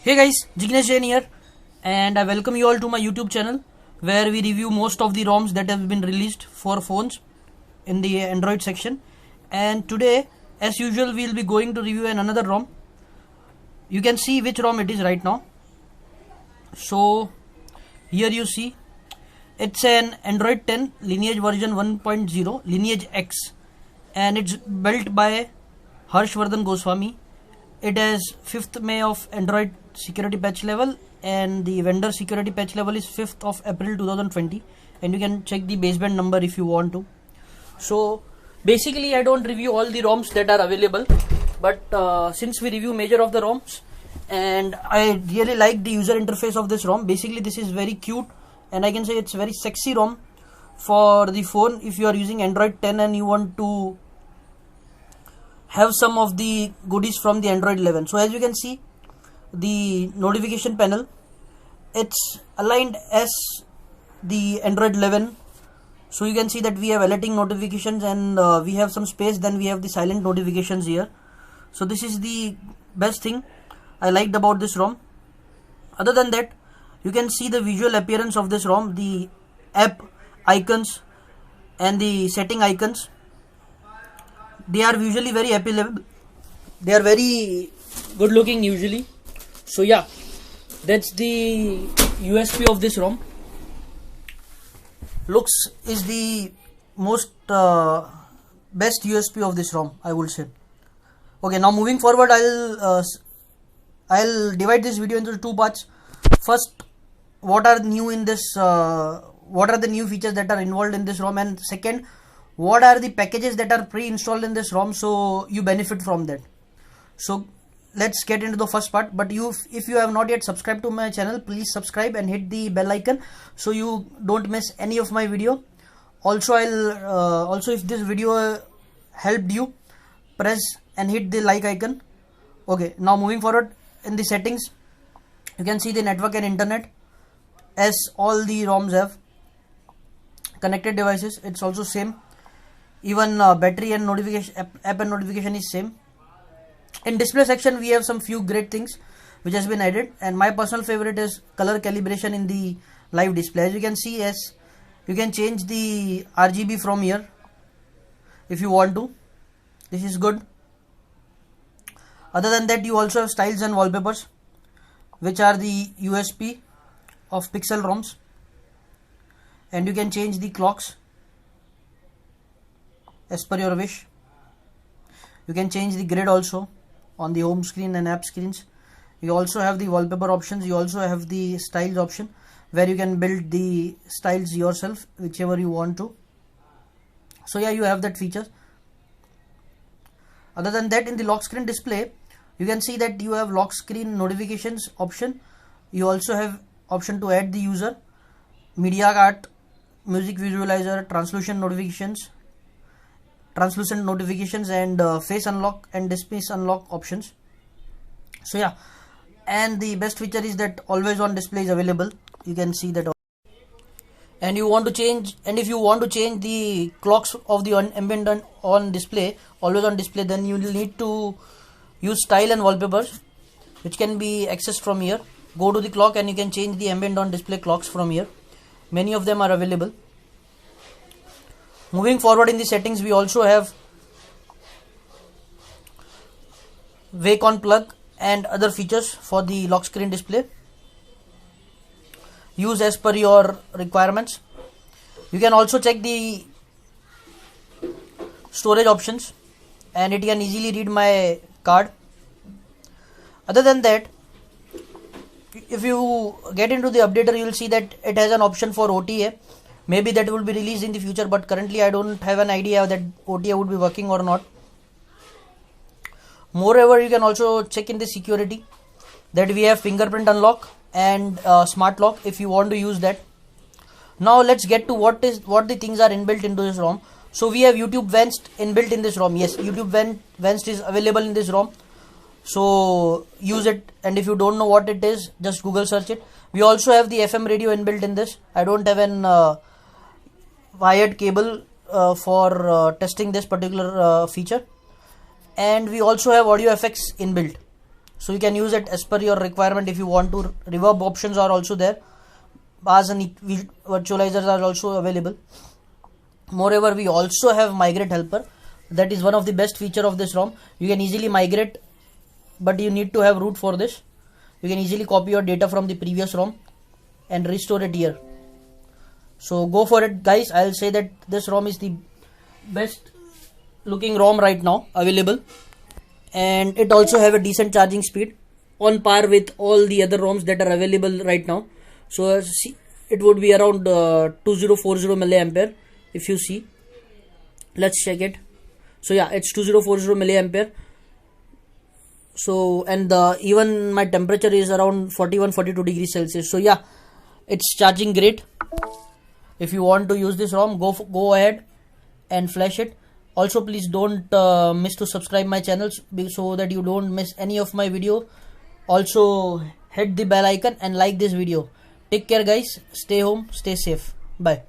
Hey guys, Jignesh Jain here, and I welcome you all to my YouTube channel where we review most of the ROMs that have been released for phones in the Android section. And today, as usual, we'll be going to review another ROM. You can see which ROM it is right now. So here you see it's an Android 10 Lineage version 1.0 Lineage X, and it's built by Harshvardhan Goswami. It has 5th May of Android security patch level, and the vendor security patch level is 5th of April 2020, and you can check the baseband number if you want to. So basically I don't review all the ROMs that are available, but since we review major of the ROMs, and I really like the user interface of this ROM. Basically this is very cute, and I can say it's very sexy ROM for the phone if you are using Android 10 and you want to have some of the goodies from the Android 11. So as you can see, the notification panel, it's aligned as the Android 11. So you can see that we have alerting notifications, and we have some space, then we have the silent notifications here. So this is the best thing I liked about this ROM. Other than that, you can see the visual appearance of this ROM, the app icons and the setting icons. They are usually very appealable. They are very good looking usually. So yeah, that's the USP of this ROM. Looks is the most best USP of this ROM, I would say. Okay, now moving forward, I'll divide this video into two parts. First, what are new in this? What are the new features that are involved in this ROM? And second, what are the packages that are pre-installed in this ROM, so you benefit from that. So let's get into the first part. But if you have not yet subscribed to my channel, please subscribe and hit the bell icon so you don't miss any of my video. Also, if this video helped you, press and hit the like icon. Okay, now moving forward, in the settings you can see the network and internet, as all the ROMs have. Connected devices, it's also same. Even battery and notification, app and notification is same. In display section, we have some few great things which has been added, and my personal favorite is color calibration in the live display. As you can see, as you can change the RGB from here if you want to. This is good. Other than that, you also have styles and wallpapers, which are the USP of Pixel ROMs, and you can change the clocks as per your wish. You can change the grid also on the home screen and app screens. You also have the wallpaper options. You also have the styles option, where you can build the styles yourself, whichever you want to. So yeah, you have that feature. Other than that, in the lock screen display, you can see that you have lock screen notifications option. You also have option to add the user, media cart, music visualizer, translucent notifications, and face unlock and display unlock options. So yeah, and the best feature is that always on display is available. You can see that. And you want to change, and if you want to change the clocks of the ambient on display, always on display, then you will need to use style and wallpapers, which can be accessed from here. Go to the clock and you can change the ambient on display clocks from here. Many of them are available. Moving forward, in the settings, we also have wake on plug and other features for the lock screen display. Use as per your requirements. You can also check the storage options, and it can easily read my card. Other than that, if you get into the updater, you will see that it has an option for OTA. Maybe that will be released in the future, but currently I don't have an idea that OTA would be working or not. Moreover, you can also check in the security that we have fingerprint unlock and smart lock if you want to use that. Now let's get to what the things are inbuilt into this ROM. So we have YouTube Vanced inbuilt in this ROM. Yes, YouTube Vanced is available in this ROM. So use it, and if you don't know what it is, just Google search it. We also have the FM radio inbuilt in this. I don't have an wired cable for testing this particular feature, and we also have audio effects inbuilt. so you can use it as per your requirement. If you want to, reverb options are also there, bars and virtualizers are also available. Moreover, we also have migrate helper. That is one of the best feature of this ROM. You can easily migrate, but you need to have root for this. You can easily copy your data from the previous ROM and restore it here. So go for it, guys. I'll say that this ROM is the best looking ROM right now available, and it also have a decent charging speed on par with all the other ROMs that are available right now. So see, it would be around 2040 milliampere. If you see, let's check it. So yeah, it's 2040 milliampere. So, and even my temperature is around 41-42 degrees Celsius. So yeah, it's charging great. If you want to use this ROM, go ahead and flash it. Also, please don't miss to subscribe my channels so that you don't miss any of my video. Also, hit the bell icon and like this video. Take care, guys. Stay home, stay safe. Bye.